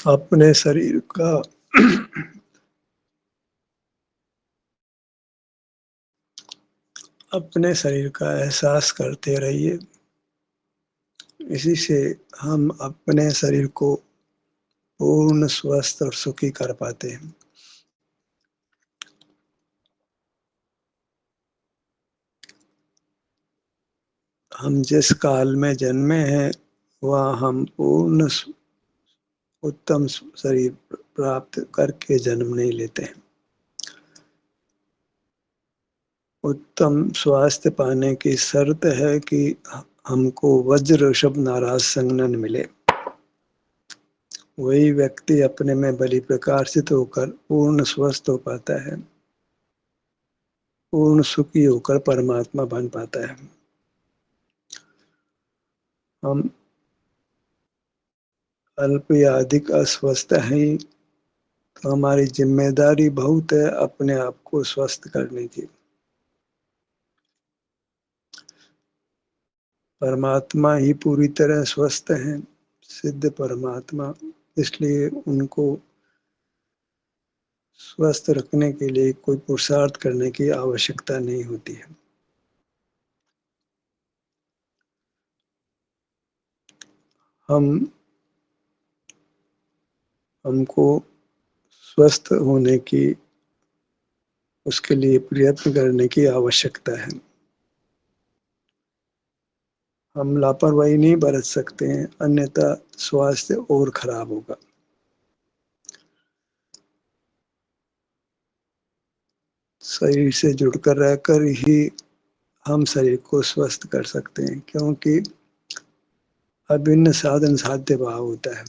अपने शरीर का अपने शरीर का एहसास करते रहिए। इसी से हम अपने शरीर को पूर्ण स्वस्थ और सुखी कर पाते हैं। हम जिस काल में जन्मे हैं वह हम पूर्ण उत्तम शरीर प्राप्त करके जन्म नहीं लेते हैं। उत्तम स्वास्थ्य पाने की शर्त है कि हमको वज्र ऋषभ नाराज संगनन मिले। वही व्यक्ति अपने में बलि प्रकाशित होकर पूर्ण स्वस्थ हो पाता है, पूर्ण सुखी होकर परमात्मा बन पाता है। हम अल्प या अधिक अस्वस्थ हैं तो हमारी जिम्मेदारी बहुत है अपने आप को स्वस्थ करने की। परमात्मा ही पूरी तरह स्वस्थ हैं, सिद्ध परमात्मा, इसलिए उनको स्वस्थ रखने के लिए कोई पुरुषार्थ करने की आवश्यकता नहीं होती है। हमको स्वस्थ होने की, उसके लिए प्रयत्न करने की आवश्यकता है। हम लापरवाही नहीं बरत सकते हैं, अन्यथा स्वास्थ्य और खराब होगा। शरीर से जुड़कर रहकर ही हम शरीर को स्वस्थ कर सकते हैं, क्योंकि अभिन्न साधन साध्य भाव होता है।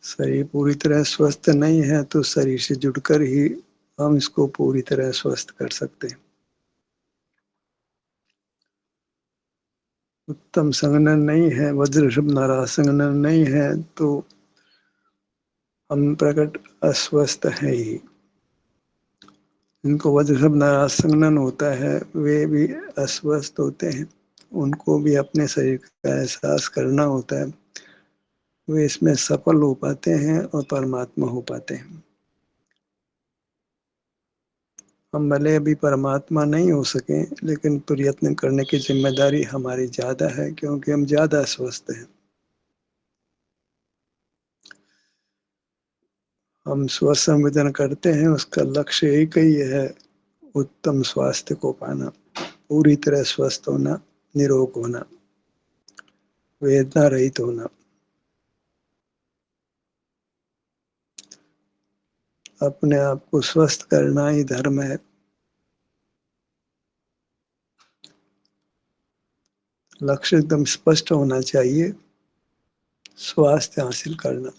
शरीर पूरी तरह स्वस्थ नहीं है तो शरीर से जुड़कर ही हम इसको पूरी तरह स्वस्थ कर सकते हैं। उत्तम संगनन नहीं है, वज्र ऋषभ नाराज संगनन नहीं है तो हम प्रकट अस्वस्थ हैं ही। जिनको वज्र ऋषभ नाराज संगनन होता है वे भी अस्वस्थ होते हैं। उनको भी अपने शरीर का एहसास करना होता है, वे इसमें सफल हो पाते हैं और परमात्मा हो पाते हैं। हम भले अभी परमात्मा नहीं हो सके, लेकिन प्रयत्न करने की जिम्मेदारी हमारी ज्यादा है, क्योंकि हम ज्यादा स्वस्थ हैं। हम स्वस्थ संवेदन करते हैं, उसका लक्ष्य एक ही है, उत्तम स्वास्थ्य को पाना, पूरी तरह स्वस्थ होना, निरोग होना, वेदना रहित होना। अपने आप को स्वस्थ करना ही धर्म है। लक्ष्य एकदम स्पष्ट होना चाहिए, स्वास्थ्य हासिल करना।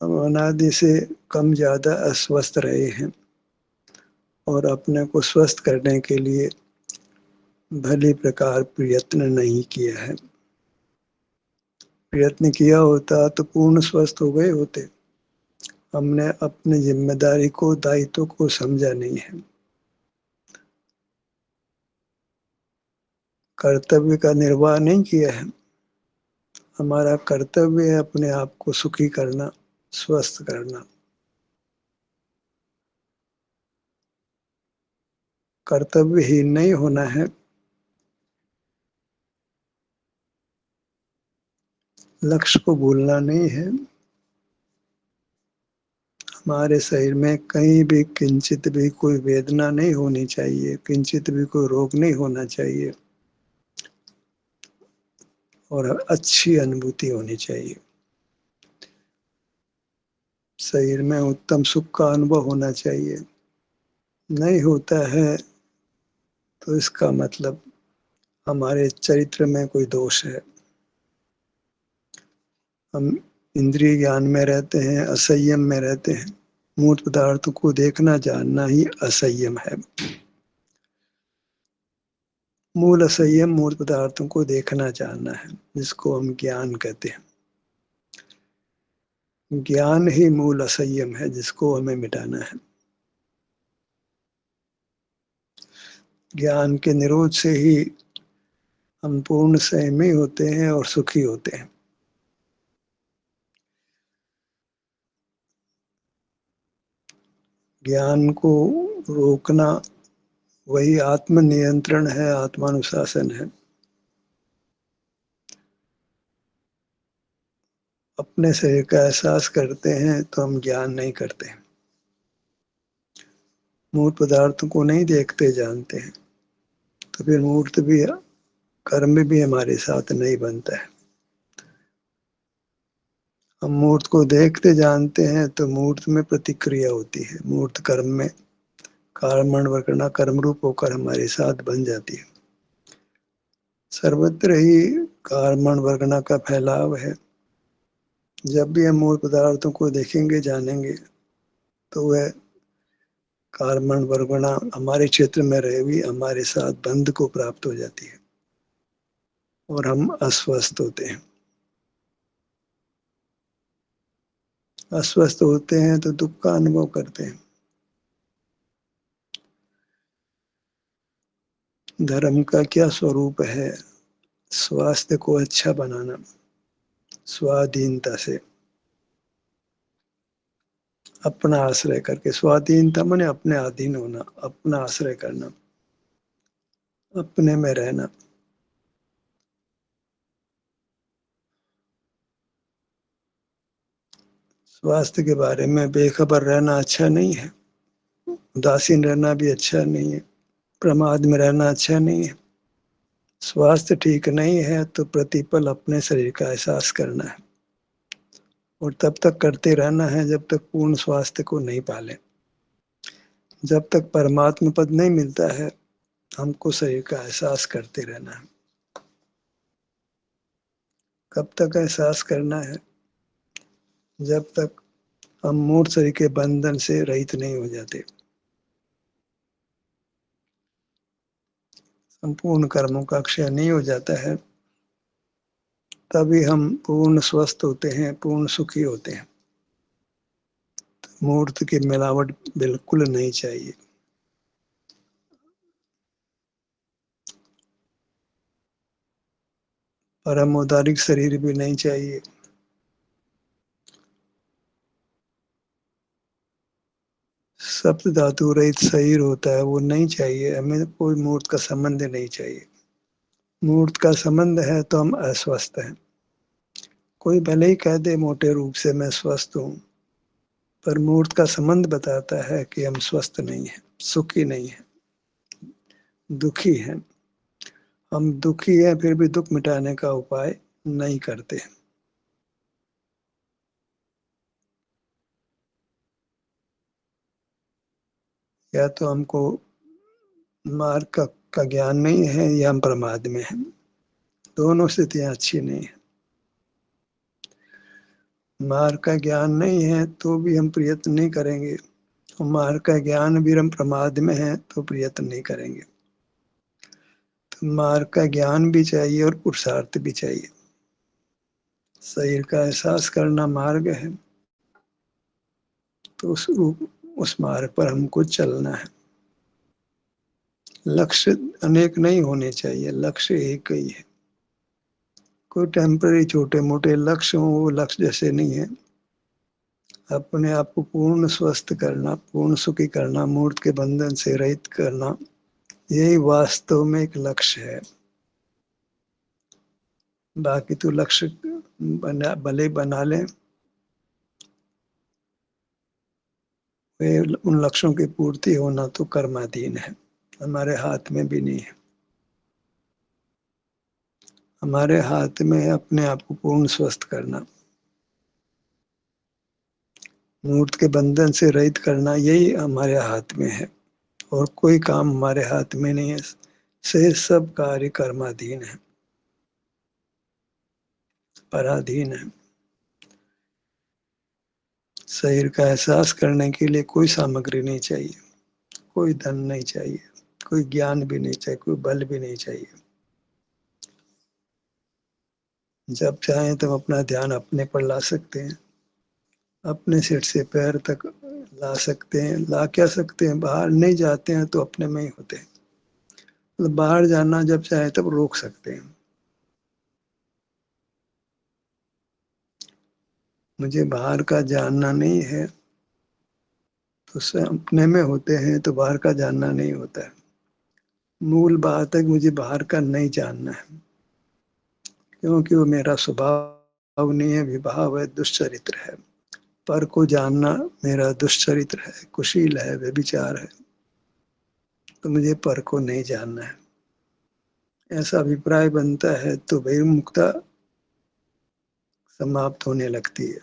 हम अनादि से कम ज्यादा अस्वस्थ रहे हैं और अपने को स्वस्थ करने के लिए भली प्रकार प्रयत्न नहीं किया है। प्रयत्न किया होता तो पूर्ण स्वस्थ हो गए होते। हमने अपनी जिम्मेदारी को, दायित्व को समझा नहीं है। कर्तव्य का निर्वाह नहीं किया है। हमारा कर्तव्य है अपने आप को सुखी करना, स्वस्थ करना। कर्तव्यहीन नहीं होना है। लक्ष्य को भूलना नहीं है। हमारे शरीर में कहीं भी किंचित भी कोई वेदना नहीं होनी चाहिए, किंचित भी कोई रोग नहीं होना चाहिए और अच्छी अनुभूति होनी चाहिए। शरीर में उत्तम सुख का अनुभव होना चाहिए। नहीं होता है तो इसका मतलब हमारे चरित्र में कोई दोष है। हम इंद्रिय ज्ञान में रहते हैं, असंयम में रहते हैं। मूर्त पदार्थों को देखना जानना ही असंयम है। मूल असंयम मूर्त पदार्थों को देखना जानना है, जिसको हम ज्ञान कहते हैं। ज्ञान ही मूल असंयम है, जिसको हमें मिटाना है। ज्ञान के निरोध से ही हम पूर्ण संयमी होते हैं और सुखी होते हैं। ज्ञान को रोकना वही आत्म नियंत्रण है, आत्मानुशासन है। अपने शरीर का एहसास करते हैं तो हम ज्ञान नहीं करते, मूर्त पदार्थों को नहीं देखते जानते हैं, तो फिर मूर्त भी कर्म भी हमारे साथ नहीं बनता है। हम मूर्त को देखते जानते हैं तो मूर्त में प्रतिक्रिया होती है, मूर्त कर्म में कारण वर्णा कर्म रूप होकर हमारे साथ बन जाती है। सर्वत्र ही कारण वर्णा का फैलाव है। जब भी हम मूल पदार्थों को देखेंगे जानेंगे तो वह कारण वर्णा हमारे क्षेत्र में रहे हुई हमारे साथ बंध को प्राप्त हो जाती है और हम अस्वस्थ होते हैं। अस्वस्थ होते हैं तो दुख का अनुभव करते हैं। धर्म का क्या स्वरूप है? स्वास्थ्य को अच्छा बनाना, स्वाधीनता से, अपना आश्रय करके। स्वाधीनता माने अपने अधीन होना, अपना आश्रय करना, अपने में रहना। स्वास्थ्य के बारे में बेखबर रहना अच्छा नहीं है, उदासीन रहना भी अच्छा नहीं है, प्रमाद में रहना अच्छा नहीं है। स्वास्थ्य ठीक नहीं है तो प्रतिपल अपने शरीर का एहसास करना है और तब तक करते रहना है जब तक पूर्ण स्वास्थ्य को नहीं पाले। जब तक परमात्मा पद नहीं मिलता है हमको शरीर का एहसास करते रहना है। कब तक एहसास करना है? जब तक हम मूर्त शरीर के बंधन से रहित नहीं हो जाते, संपूर्ण कर्मों का क्षय नहीं हो जाता है, तभी हम पूर्ण स्वस्थ होते हैं, पूर्ण सुखी होते हैं। मूर्त की मिलावट बिल्कुल नहीं चाहिए। परम औदारिक शरीर भी नहीं चाहिए। सप्त धातु रहित शरीर होता है वो नहीं चाहिए हमें। कोई मूर्त का संबंध नहीं चाहिए। मूर्त का संबंध है तो हम अस्वस्थ हैं। कोई भले ही कह दे मोटे रूप से मैं स्वस्थ हूँ, पर मूर्त का संबंध बताता है कि हम स्वस्थ नहीं है, सुखी नहीं है, दुखी हैं। हम दुखी हैं फिर भी दुख मिटाने का उपाय नहीं करते। या तो हमको मार्ग का ज्ञान नहीं है या हम प्रमाद में हैं। दोनों स्थितियां अच्छी नहीं है। मार्ग का ज्ञान नहीं है तो भी हम प्रयत्न नहीं करेंगे, और मार्ग का ज्ञान भी हम प्रमाद में है तो प्रयत्न नहीं करेंगे। तो मार्ग का ज्ञान भी चाहिए और पुरुषार्थ भी चाहिए। शरीर का एहसास करना मार्ग है तो उस मार्ग पर हमको चलना है। लक्ष्य अनेक नहीं होने चाहिए, लक्ष्य एक ही है। कोई टेम्पररी छोटे मोटे लक्ष्य हो वो लक्ष्य जैसे नहीं है। अपने आप को पूर्ण स्वस्थ करना, पूर्ण सुखी करना, मूर्त के बंधन से रहित करना, यही वास्तव में एक लक्ष्य है। बाकी तो लक्ष्य भले बना लें, वे उन लक्ष्यों की पूर्ति होना तो कर्माधीन है, हमारे हाथ में भी नहीं है। हमारे हाथ में है अपने आप को पूर्ण स्वस्थ करना, मूर्त के बंधन से रहित करना, यही हमारे हाथ में है और कोई काम हमारे हाथ में नहीं है। से सब कार्य कर्माधीन है, पराधीन है। शरीर का एहसास करने के लिए कोई सामग्री नहीं चाहिए, कोई धन नहीं चाहिए, कोई ज्ञान भी नहीं चाहिए, कोई बल भी नहीं चाहिए। जब चाहें तब अपना ध्यान अपने पर ला सकते हैं, अपने सिर से पैर तक ला सकते हैं। ला क्या सकते हैं? बाहर नहीं जाते हैं तो अपने में ही होते हैं। मतलब बाहर जाना जब चाहे तब रोक सकते हैं। मुझे बाहर का जानना नहीं है, तो उससे अपने में होते हैं तो बाहर का जानना नहीं होता है। मूल बात है कि मुझे बाहर का नहीं जानना है, क्योंकि वो मेरा स्वभाव नहीं है, विभाव है, दुश्चरित्र है। पर को जानना मेरा दुश्चरित्र है, कुशील है, व्यभिचार है, तो मुझे पर को नहीं जानना है। ऐसा अभिप्राय बनता है तो बहिर्मुखता समाप्त होने लगती है।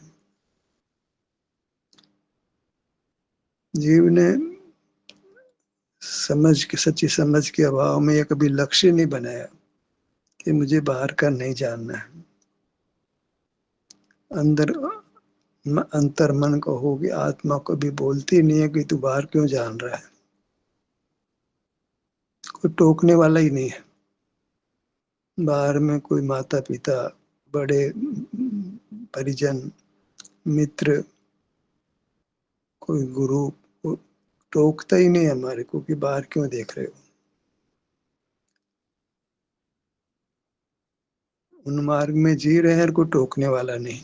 जीव ने समझ के, सच्ची समझ के अभाव में यह कभी लक्ष्य नहीं बनाया कि मुझे बाहर का नहीं जानना है। अंदर अंतर मन को होगी, आत्मा को भी बोलती नहीं है कि तू बाहर क्यों जान रहा है। कोई टोकने वाला ही नहीं है। बाहर में कोई माता पिता, बड़े परिजन, मित्र, कोई गुरु, को टोकता ही नहीं हमारे को कि बाहर क्यों देख रहे हो। उन मार्ग में जी रहे हैं और कोई टोकने वाला नहीं।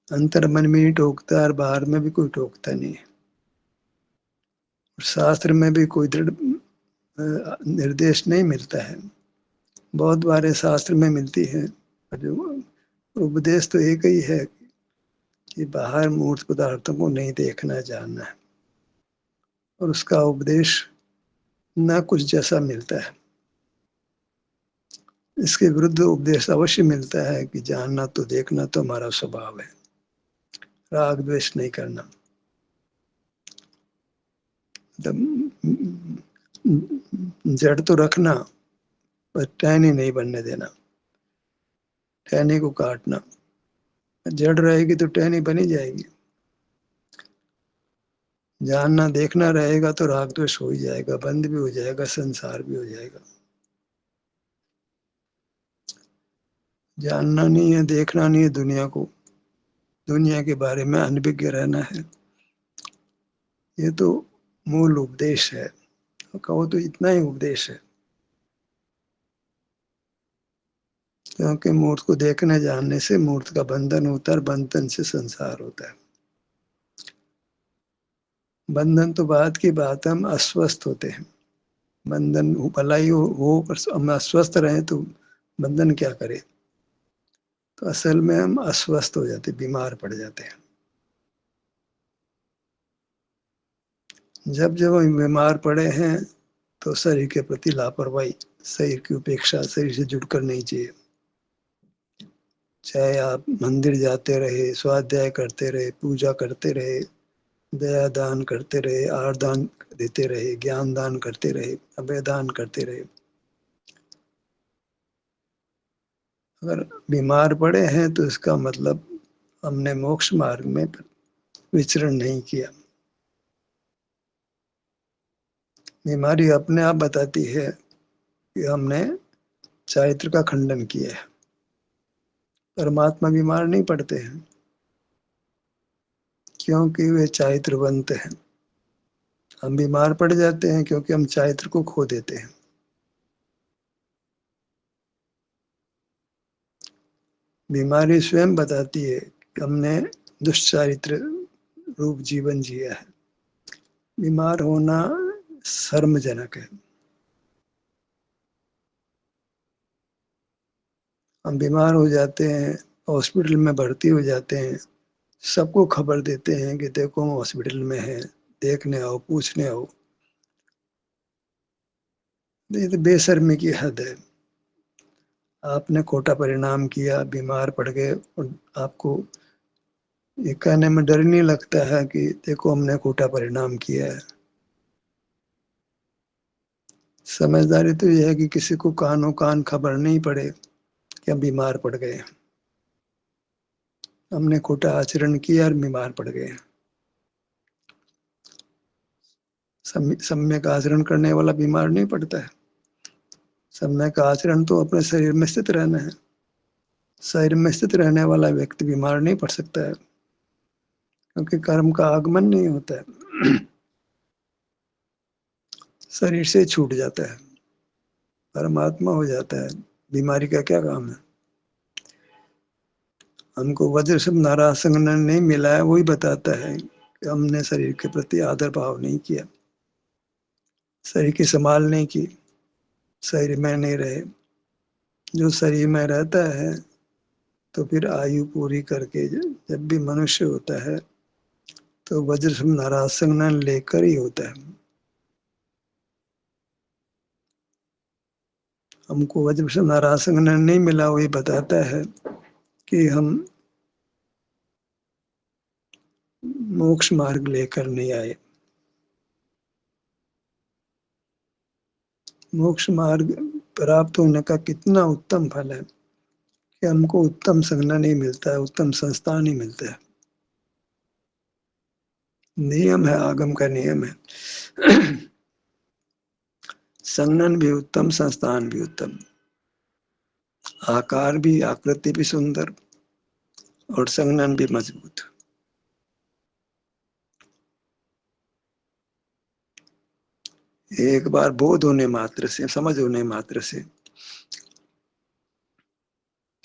अंतर मन में ही टोकता है और बाहर में भी कोई टोकता नहीं है। शास्त्र में भी कोई दृढ़ निर्देश नहीं मिलता है। बहुत बार शास्त्र में मिलती है, जो उपदेश तो एक ही है कि बाहर मूर्त पदार्थों को नहीं देखना, जानना है। और उसका उपदेश न कुछ जैसा मिलता है। इसके विरुद्ध उपदेश अवश्य मिलता है कि जानना तो देखना तो हमारा स्वभाव है, राग द्वेष नहीं करना, जड़ तो रखना पर टहनी नहीं बनने देना, टहनी को काटना। जड़ रहेगी तो टहनी बनी जाएगी। जानना देखना रहेगा तो राग द्वेष हो ही जाएगा, बंद भी हो जाएगा, संसार भी हो जाएगा। जानना नहीं है, देखना नहीं है दुनिया को, दुनिया के बारे में अनभिज्ञ रहना है, ये तो मूल उपदेश है। कहो तो इतना ही उपदेश है, क्योंकि मूर्त को देखने जानने से मूर्त का बंधन होता है, बंधन से संसार होता है। बंधन तो बात की बात है, हम अस्वस्थ होते हैं। बंधन भलाई हो पर हम अस्वस्थ रहे तो बंधन क्या करे। तो असल में हम अस्वस्थ हो जाते, बीमार पड़ जाते हैं। जब जब हम बीमार पड़े हैं तो शरीर के प्रति लापरवाही, शरीर की उपेक्षा, शरीर से जुड़कर नहीं चाहिए। चाहे आप मंदिर जाते रहे, स्वाध्याय करते रहे, पूजा करते रहे, दया दान करते रहे, आहार दान देते रहे, ज्ञान दान करते रहे, अभय दान करते रहे, अगर बीमार पड़े हैं तो इसका मतलब हमने मोक्ष मार्ग में विचरण नहीं किया। बीमारी अपने आप बताती है कि हमने चारित्र का खंडन किया है। परमात्मा बीमार नहीं पड़ते हैं, क्योंकि वे चारित्रवंत हैं। हम बीमार पड़ जाते हैं क्योंकि हम चारित्र को खो देते हैं। बीमारी स्वयं बताती है कि हमने दुष्चारित्र रूप जीवन जिया है। बीमार होना शर्मजनक है। हम बीमार हो जाते हैं, हॉस्पिटल में भर्ती हो जाते हैं, सबको खबर देते हैं कि देखो हम हॉस्पिटल में हैं, देखने आओ, पूछने आओ। ये तो बेशर्मी की हद है। आपने खोटा परिणाम किया, बीमार पड़ गए और आपको ये कहने में डर नहीं लगता है कि देखो हमने खोटा परिणाम किया है। समझदारी तो यह है कि किसी को कानो कान खबर नहीं पड़े कि हम बीमार पड़ गए, हमने खोटा आचरण किया और बीमार पड़ गए। सम्यक आचरण करने वाला बीमार नहीं पड़ता है। सम्यक आचरण तो अपने शरीर में स्थित रहना है। शरीर में स्थित रहने वाला व्यक्ति बीमार नहीं पड़ सकता है, क्योंकि कर्म का आगमन नहीं होता है, शरीर से छूट जाता है। परमात्मा हो जाता है। बीमारी का क्या काम है? हमको वज्र से नाराज संगठन नहीं मिला है, वही बताता है कि हमने शरीर के प्रति आदर भाव नहीं किया, शरीर की संभाल नहीं की, शरीर में नहीं रहे। जो शरीर में रहता है तो फिर आयु पूरी करके जब भी मनुष्य होता है तो वज्र से नाराज संगठन लेकर ही होता है। हमको वज्र से नाराज संगठन नहीं मिला, वही बताता है कि हम मोक्ष मार्ग लेकर नहीं आए। मोक्ष मार्ग प्राप्त होने का कितना उत्तम फल है कि हमको उत्तम संगठन नहीं मिलता है, उत्तम संस्थान नहीं मिलता है। नियम है, आगम का नियम है। संगठन भी उत्तम, संस्थान भी उत्तम, आकार भी, आकृति भी सुंदर और संगठन भी मजबूत। एक बार बोध होने मात्र से, समझ होने मात्र से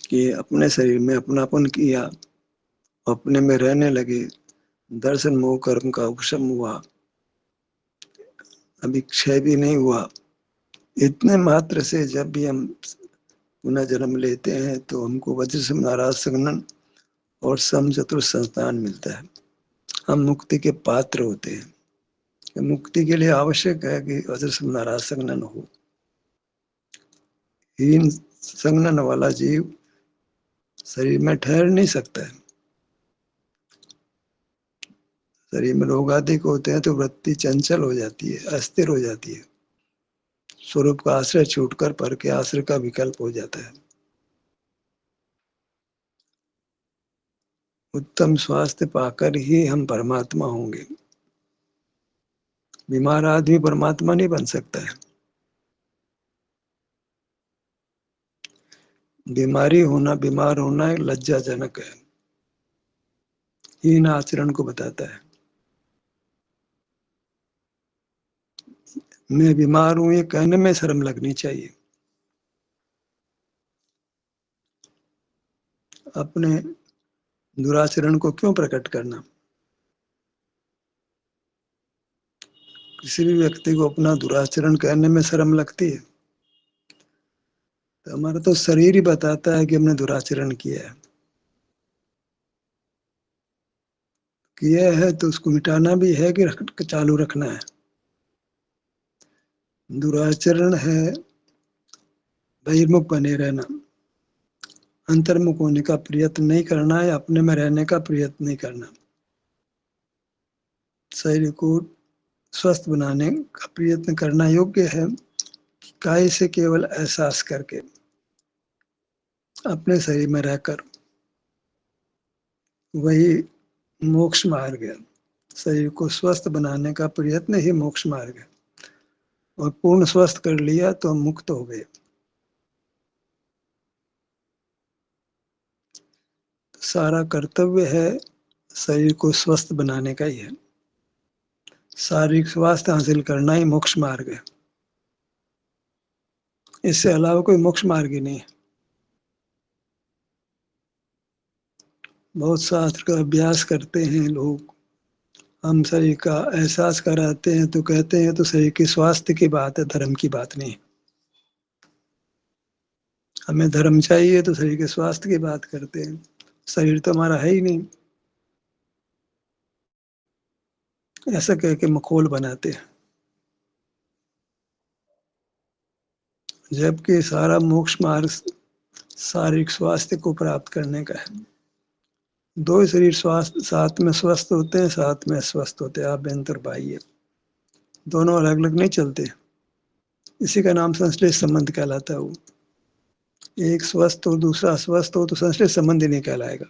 कि अपने शरीर में अपनापन किया, अपने में रहने लगे, दर्शन मोह कर्म का उपशम हुआ, अभी क्षय भी नहीं हुआ। इतने मात्र से जब भी हम पुनः जन्म लेते हैं तो हमको वज्र से नाराज संगठन और सम चतुर संस्थान मिलता है। हम मुक्ति के पात्र होते हैं। मुक्ति के लिए आवश्यक है कि वज्र से नाराज संगठन हो। हीन संगठन वाला जीव शरीर में ठहर नहीं सकता है। शरीर में रोग अधिक होते हैं तो वृत्ति चंचल हो जाती है, अस्थिर हो जाती है, स्वरूप का आश्रय छूटकर पर के आश्रय का विकल्प हो जाता है। उत्तम स्वास्थ्य पाकर ही हम परमात्मा होंगे। बीमार आदमी परमात्मा नहीं बन सकता है। बीमार होना एक लज्जाजनक है, हीन आचरण को बताता है। मैं बीमार हूं ये कहने में शर्म लगनी चाहिए। अपने दुराचरण को क्यों प्रकट करना? किसी भी व्यक्ति को अपना दुराचरण कहने में शर्म लगती है? तो हमारा तो शरीर ही बताता है कि हमने दुराचरण किया है तो उसको मिटाना भी है कि चालू रखना है। दुराचरण है बहिर्मुख बने रहना, अंतर्मुख होने का प्रयत्न नहीं करना है, अपने में रहने का प्रयत्न नहीं करना। शरीर को स्वस्थ बनाने का प्रयत्न करना योग्य है। काय से केवल एहसास करके अपने शरीर में रहकर, वही मोक्ष मार्ग है। शरीर को स्वस्थ बनाने का प्रयत्न ही मोक्ष मार्ग है। और पूर्ण स्वस्थ कर लिया तो हम मुक्त हो गए। सारा कर्तव्य है शरीर को स्वस्थ बनाने का ही है। शारीरिक स्वास्थ्य हासिल करना ही मोक्ष मार्ग है। इससे अलावा कोई मोक्ष मार्ग ही नहीं है। बहुत शास्त्र का अभ्यास करते हैं लोग, हम शरीर का एहसास कराते हैं तो कहते हैं तो शरीर के स्वास्थ्य की बात है, धर्म की बात नहीं। हमें धर्म चाहिए तो शरीर के स्वास्थ्य की बात करते हैं। शरीर तो हमारा है ही नहीं, ऐसा कह के मखौल बनाते हैं। जबकि सारा मोक्ष मार्ग शारीरिक स्वास्थ्य को प्राप्त करने का है। दो ही शरीर स्वास्थ्य साथ में स्वस्थ होते हैं, साथ में स्वस्थ होते हैं, आभ्यंतर बाह्य, दोनों अलग अलग नहीं चलते। इसी का नाम संश्लेष संबंध कहलाता है। वो एक स्वस्थ और दूसरा अस्वस्थ हो तो संश्लेष संबंध ही नहीं कहलाएगा।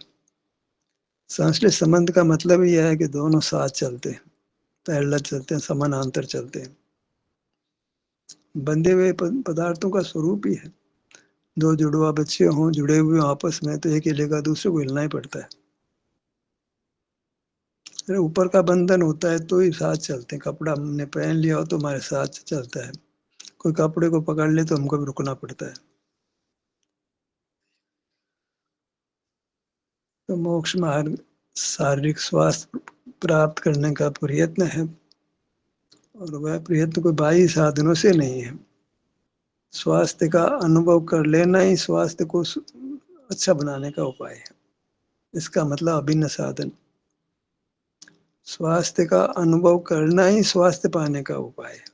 संश्लेष संबंध का मतलब यह है कि दोनों साथ चलते हैं, पैरेलल चलते हैं, समानांतर चलते हैं। बंधे हुए पदार्थों का स्वरूप ही है। दो जुड़वा बच्चे हों, जुड़े हुए आपस में, तो एक हिलेगा, दूसरे को हिलना ही पड़ता है। अरे ऊपर का बंधन होता है तो ही साथ चलते हैं। कपड़ा हमने पहन लिया हो तो हमारे साथ चलता है। कोई कपड़े को पकड़ ले तो हमको भी रुकना पड़ता है। तो मोक्ष मार्ग शारीरिक स्वास्थ्य प्राप्त करने का प्रयत्न है, और वह प्रयत्न कोई बाह्य साधनों से नहीं है। स्वास्थ्य का अनुभव कर लेना ही स्वास्थ्य को अच्छा बनाने का उपाय है। इसका मतलब अभिन्न साधन। स्वास्थ्य का अनुभव करना ही स्वास्थ्य पाने का उपाय है।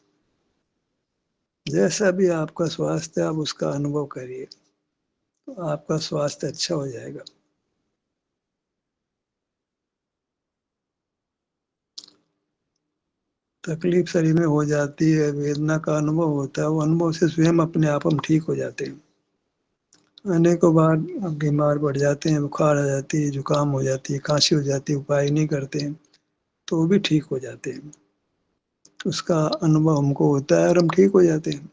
जैसा भी आपका स्वास्थ्य, आप उसका अनुभव करिए तो आपका स्वास्थ्य अच्छा हो जाएगा। तकलीफ शरीर में हो जाती है, वेदना का अनुभव होता है, वो अनुभव से स्वयं अपने आप हम ठीक हो जाते हैं। अनेकों बार अब बीमार पड़ जाते हैं, बुखार आ जाती है, जुकाम हो जाती है, खांसी हो जाती है, उपाय नहीं करते हैं तो वो भी ठीक हो जाते हैं। उसका अनुभव हमको होता है और हम ठीक हो जाते हैं।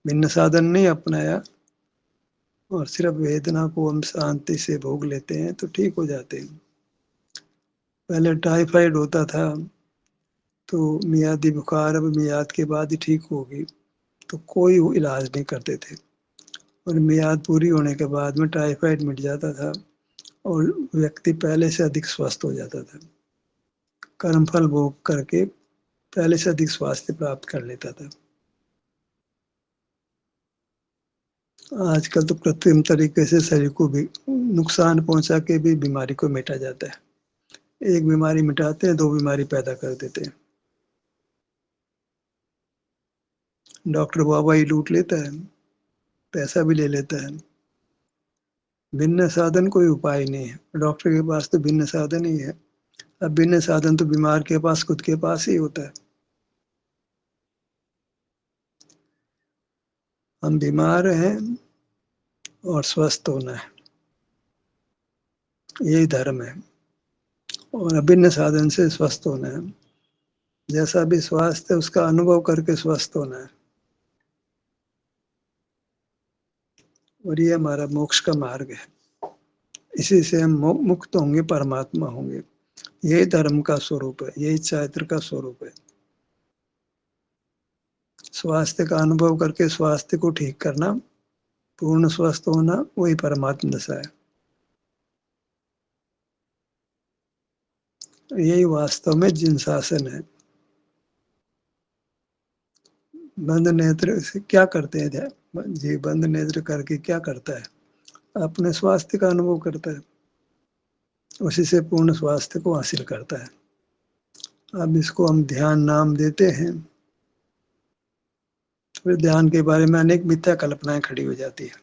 भिन्न साधन नहीं अपनाया और सिर्फ वेदना को हम शांति से भोग लेते हैं तो ठीक हो जाते हैं। पहले टाइफाइड होता था तो मियादी बुखार अब मियाद के बाद ही ठीक होगी, तो कोई इलाज नहीं करते थे, और मियाद पूरी होने के बाद में टाइफाइड मिट जाता था और व्यक्ति पहले से अधिक स्वस्थ हो जाता था। कर्मफल भोग करके पहले से अधिक स्वास्थ्य प्राप्त कर लेता था। आजकल तो कृत्रिम तरीके से शरीर को भी नुकसान पहुंचा के भी बीमारी को मिटा जाता है। एक बीमारी मिटाते हैं, दो बीमारी पैदा कर देते हैं। डॉक्टर बाबा ही लूट लेता है, पैसा भी ले लेता है। भिन्न साधन कोई उपाय नहीं है, डॉक्टर के पास तो भिन्न साधन ही है। अब भिन्न साधन तो बीमार के पास खुद के पास ही होता है। हम बीमार हैं और स्वस्थ होना है, यही धर्म है, और अभिन्न साधन से स्वस्थ होना है। जैसा भी स्वास्थ्य है उसका अनुभव करके स्वस्थ होना है, और ये हमारा मोक्ष का मार्ग है। इसी से हम मुक्त होंगे, परमात्मा होंगे। यही धर्म का स्वरूप है, यही चैत्र का स्वरूप है। स्वास्थ्य का अनुभव करके स्वास्थ्य को ठीक करना, पूर्ण स्वस्थ होना, वही परमात्मा दशा है। यही वास्तव में जिन शासन है। बंद नेत्र से क्या करते हैं ध्यान जी? बंद नेत्र करके क्या करता है? अपने स्वास्थ्य का अनुभव करता है, उसी से पूर्ण स्वास्थ्य को हासिल करता है। अब इसको हम ध्यान नाम देते हैं, फिर ध्यान के बारे में अनेक मिथ्या कल्पनाएं खड़ी हो जाती है।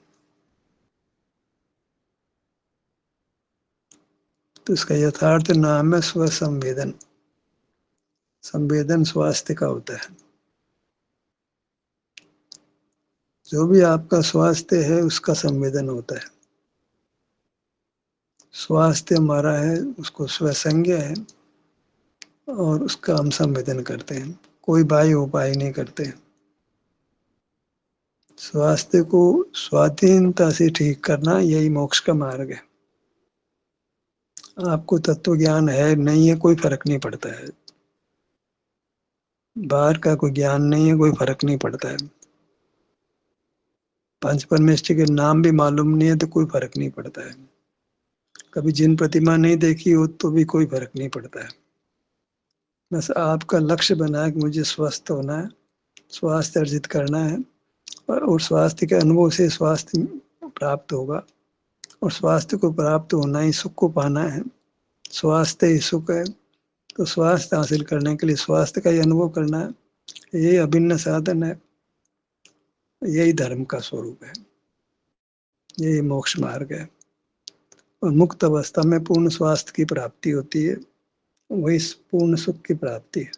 तो इसका यथार्थ नाम है स्वसंवेदन। संवेदन स्वास्थ्य का होता है। जो भी आपका स्वास्थ्य है उसका संवेदन होता है। स्वास्थ्य हमारा है, उसको स्वसंज्ञ है, और उसका हम संवेदन करते हैं, कोई बाह्य उपाय नहीं करते। स्वास्थ्य को स्वाधीनता से ठीक करना, यही मोक्ष का मार्ग है। आपको तत्व ज्ञान है नहीं है कोई फर्क नहीं पड़ता है, बाहर का कोई ज्ञान नहीं है कोई फर्क नहीं पड़ता है, पंच परमेष्ठि के नाम भी मालूम नहीं है तो कोई फर्क नहीं पड़ता है, कभी जिन प्रतिमा नहीं देखी हो तो भी कोई फर्क नहीं पड़ता है। बस आपका लक्ष्य बना है कि मुझे स्वस्थ होना है, स्वास्थ्य अर्जित करना है, और स्वास्थ्य के अनुभव से स्वास्थ्य प्राप्त होगा, और स्वास्थ्य को प्राप्त होना ही सुख को पाना है। स्वास्थ्य ही सुख है, तो स्वास्थ्य हासिल करने के लिए स्वास्थ्य का ही अनुभव करना है। यही अभिन्न साधन है, यही धर्म का स्वरूप है, यही मोक्ष मार्ग है। और मुक्त अवस्था में पूर्ण स्वास्थ्य की प्राप्ति होती है, वही पूर्ण सुख की प्राप्ति है।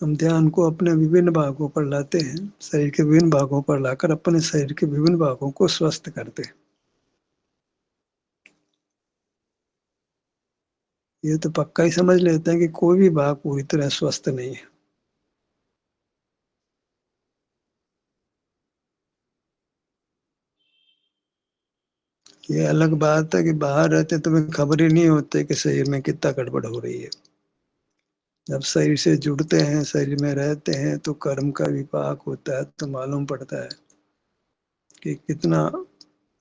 हम ध्यान को अपने विभिन्न भागों पर लाते हैं, शरीर के विभिन्न भागों पर लाकर अपने शरीर के विभिन्न भागों को स्वस्थ करते हैं। ये तो पक्का ही समझ लेते हैं कि कोई भी भाग पूरी तरह स्वस्थ नहीं है। ये अलग बात है कि बाहर रहते तुम्हें खबर ही नहीं होती कि शरीर में कितना गड़बड़ हो रही है। जब शरीर से जुड़ते हैं, शरीर में रहते हैं तो कर्म का विपाक होता है, तो मालूम पड़ता है कि कितना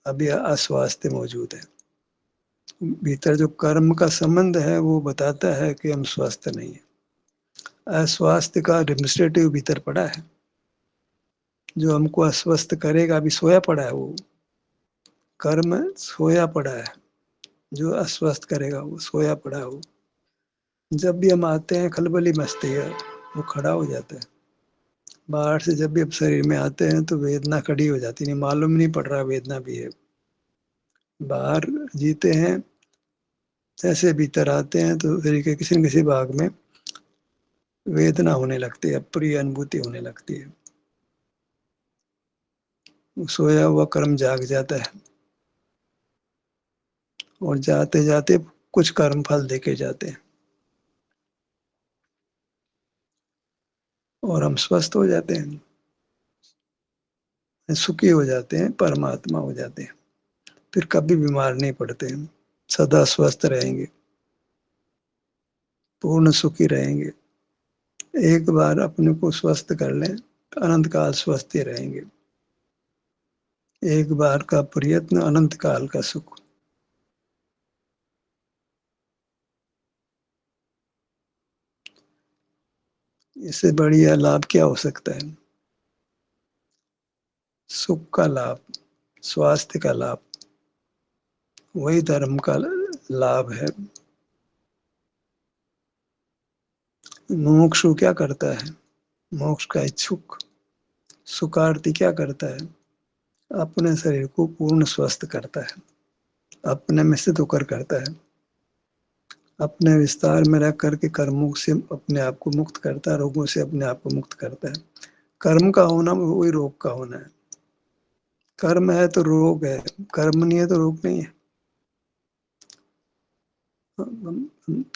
अभी अस्वास्थ्य मौजूद है। भीतर जो कर्म का संबंध है वो बताता है कि हम स्वस्थ नहीं है। अस्वास्थ्य का एडमिनिस्ट्रेटिव भीतर पड़ा है, जो हमको अस्वस्थ करेगा। अभी सोया पड़ा है वो कर्म, सोया पड़ा है। जो अस्वस्थ करेगा वो सोया पड़ा है वो। जब भी हम आते हैं खलबली मचती है, वो खड़ा हो जाता है। बाहर से जब भी अब शरीर में आते हैं तो वेदना खड़ी हो जाती है, नहीं मालूम नहीं पड़ रहा वेदना भी है। बाहर जीते हैं, जैसे भीतर आते हैं तो शरीर के किसी न किसी भाग में वेदना होने लगती है, अप्रिय अनुभूति होने लगती है। सोया हुआ कर्म जाग जाता है और जाते जाते कुछ कर्म फल देके जाते हैं और हम स्वस्थ हो जाते हैं, सुखी हो जाते हैं, परमात्मा हो जाते हैं। फिर कभी बीमार नहीं पड़ते हैं, सदा स्वस्थ रहेंगे, पूर्ण सुखी रहेंगे। एक बार अपने को स्वस्थ कर लें, अनंत काल स्वस्थ ही रहेंगे। एक बार का प्रयत्न, अनंत काल का सुख। इससे बढ़िया लाभ क्या हो सकता है? सुख का लाभ, स्वास्थ्य का लाभ, वही धर्म का लाभ है। मुमुक्षु क्या करता है? मोक्ष का इच्छुक सुखार्थी क्या करता है? अपने शरीर को पूर्ण स्वस्थ करता है, अपने में स्थित होकर करता है, अपने विस्तार में रह करके कर्मों से अपने आप को मुक्त करता है, रोगों से अपने आप को मुक्त करता है। कर्म का होना वही रोग का होना है। कर्म है तो रोग है, कर्म नहीं है तो रोग नहीं है।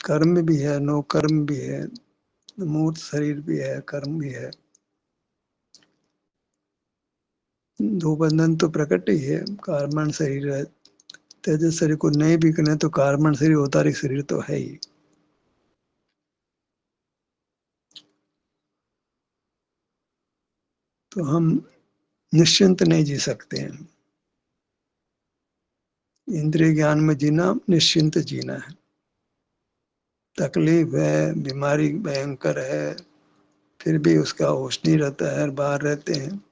कर्म भी है, नो कर्म भी है, मूर्त शरीर भी है, कर्म भी है। दो बंधन तो प्रकट ही है। कार्बन शरीर है, तेजस शरीर को नहीं भी करें तो कार्बन शरीर, औतारिक शरीर तो है ही। तो हम निश्चिंत नहीं जी सकते हैं। इंद्रिय ज्ञान में जीना निश्चिंत जीना है। तकलीफ है, बीमारी भयंकर है, फिर भी उसका होश नहीं रहता है, बाहर रहते हैं।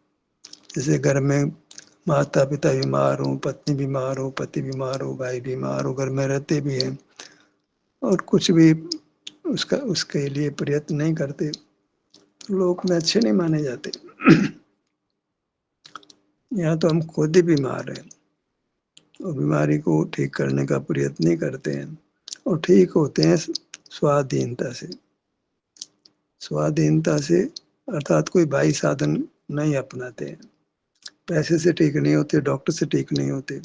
जैसे घर में माता पिता बीमार हो, पत्नी बीमार हो, पति बीमार हो, भाई बीमार हो, घर में रहते भी हैं और कुछ भी उसका उसके लिए प्रयत्न नहीं करते, तो लोग में अच्छे नहीं माने जाते। यहाँ तो हम खुद ही बीमार हैं और बीमारी को ठीक करने का प्रयत्न नहीं करते हैं और ठीक होते हैं स्वाधीनता से। स्वाधीनता से अर्थात कोई बाह्य साधन नहीं अपनाते हैं। पैसे से ठीक नहीं होते, डॉक्टर से ठीक नहीं होते,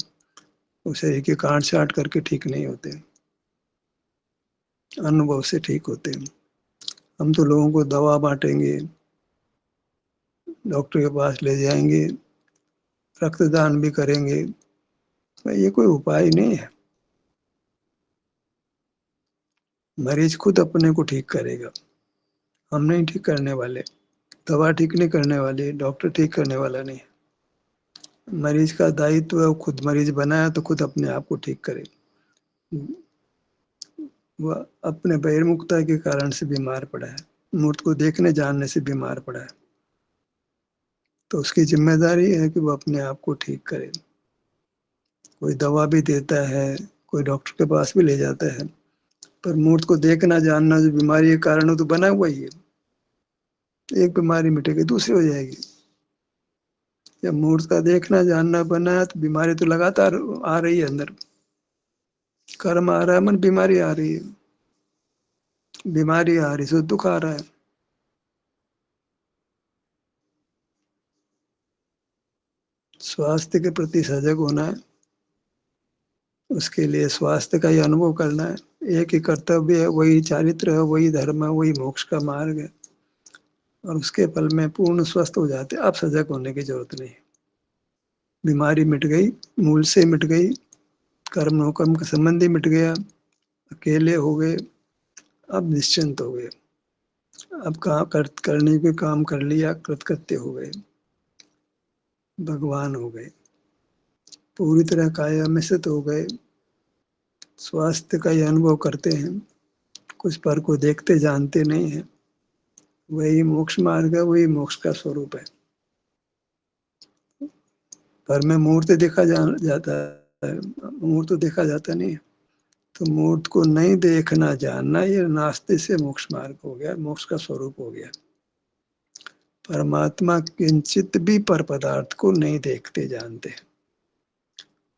वो शरीर की काट छाट करके ठीक नहीं होते, अनुभव से ठीक होते हैं। हम तो लोगों को दवा बांटेंगे, डॉक्टर के पास ले जाएंगे, रक्तदान भी करेंगे, ये कोई उपाय नहीं है। मरीज खुद अपने को ठीक करेगा, हम नहीं ठीक करने वाले। दवा ठीक नहीं करने वाली, डॉक्टर ठीक करने वाला नहीं। मरीज का दायित्व है, वो खुद मरीज बनाया तो खुद अपने आप को ठीक करे। वह अपने बहिर्मुखता के कारण से बीमार पड़ा है, मूर्त को देखने जानने से बीमार पड़ा है, तो उसकी जिम्मेदारी है कि वो अपने आप को ठीक करे। कोई दवा भी देता है, कोई डॉक्टर के पास भी ले जाता है, पर मूर्त को देखना जानना जो बीमारी के कारण हो तो बना हुआ ही है। एक बीमारी मिटेगी दूसरी हो जाएगी। जब मूर्त का देखना जानना बना है तो बीमारी तो लगातार आ रही है अंदर। कर्म आ रहा है, मन बीमारी आ रही है, बीमारी आ रही है, दुख आ रहा है। स्वास्थ्य के प्रति सजग होना है, उसके लिए स्वास्थ्य का ही अनुभव करना है। एक ही कर्तव्य है, वही चारित्र है, वही धर्म है, वही मोक्ष का मार्ग है और उसके फल में पूर्ण स्वस्थ हो जाते। अब सजग होने की जरूरत नहीं। बीमारी मिट गई, मूल से मिट गई, कर्म हुक्म का संबंध ही मिट गया, अकेले हो गए, अब निश्चिंत हो गए। अब करने के काम कर लिया, कृतकृत्य हो गए, भगवान हो गए, पूरी तरह कायामिश्रित हो गए, स्वास्थ्य का ही अनुभव करते हैं, कुछ पर को देखते जानते नहीं हैं। वही मोक्ष मार्ग है, वही मोक्ष का स्वरूप है। पर में मूर्त देखा जाता है, मूर्त तो देखा जाता नहीं है। तो मूर्त को नहीं देखना जानना, ये नास्ते से मोक्ष मार्ग हो गया, मोक्ष का स्वरूप हो गया। परमात्मा किंचित भी पर पदार्थ को नहीं देखते जानते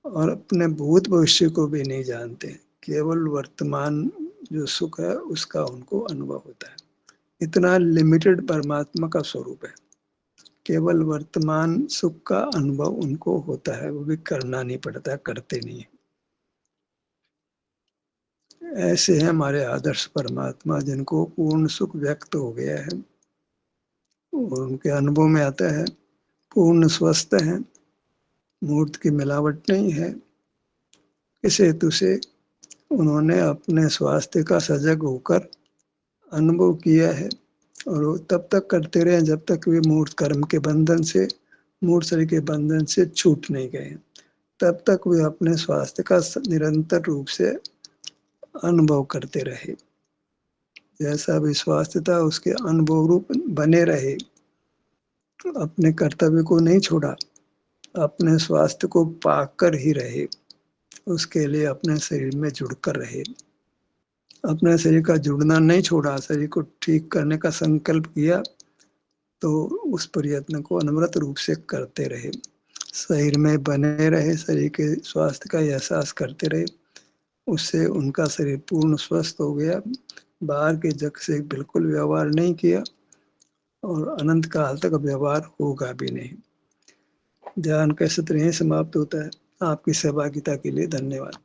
और अपने भूत भविष्य को भी नहीं जानते, केवल वर्तमान जो सुख है उसका उनको अनुभव होता है। इतना लिमिटेड परमात्मा का स्वरूप है, केवल वर्तमान सुख का अनुभव उनको होता है, वो भी करना नहीं पड़ता, करते नहीं। ऐसे हैं हमारे आदर्श परमात्मा, जिनको पूर्ण सुख व्यक्त हो गया है और उनके अनुभव में आता है, पूर्ण स्वस्थ है, मूर्त की मिलावट नहीं है। इस हेतु से उन्होंने अपने स्वास्थ्य का सजग होकर अनुभव किया है और वो तब तक करते रहे जब तक वे मूर्त कर्म के बंधन से, मूर्त शरीर के बंधन से छूट नहीं गए। तब तक वे अपने स्वास्थ्य का निरंतर रूप से अनुभव करते रहे। जैसा भी स्वास्थ्य था उसके अनुभव रूप बने रहे, अपने कर्तव्य को नहीं छोड़ा, अपने स्वास्थ्य को पाकर ही रहे, उसके लिए अपने शरीर में जुड़कर रहे, अपने शरीर का जुड़ना नहीं छोड़ा, शरीर को ठीक करने का संकल्प किया तो उस प्रयत्न को अनवरत रूप से करते रहे, शरीर में बने रहे, शरीर के स्वास्थ्य का एहसास करते रहे। उससे उनका शरीर पूर्ण स्वस्थ हो गया, बाहर के जग से बिल्कुल व्यवहार नहीं किया और अनंत काल तक व्यवहार होगा भी नहीं। ध्यान का सत्र यहीं समाप्त होता है। आपकी सहभागिता के लिए धन्यवाद।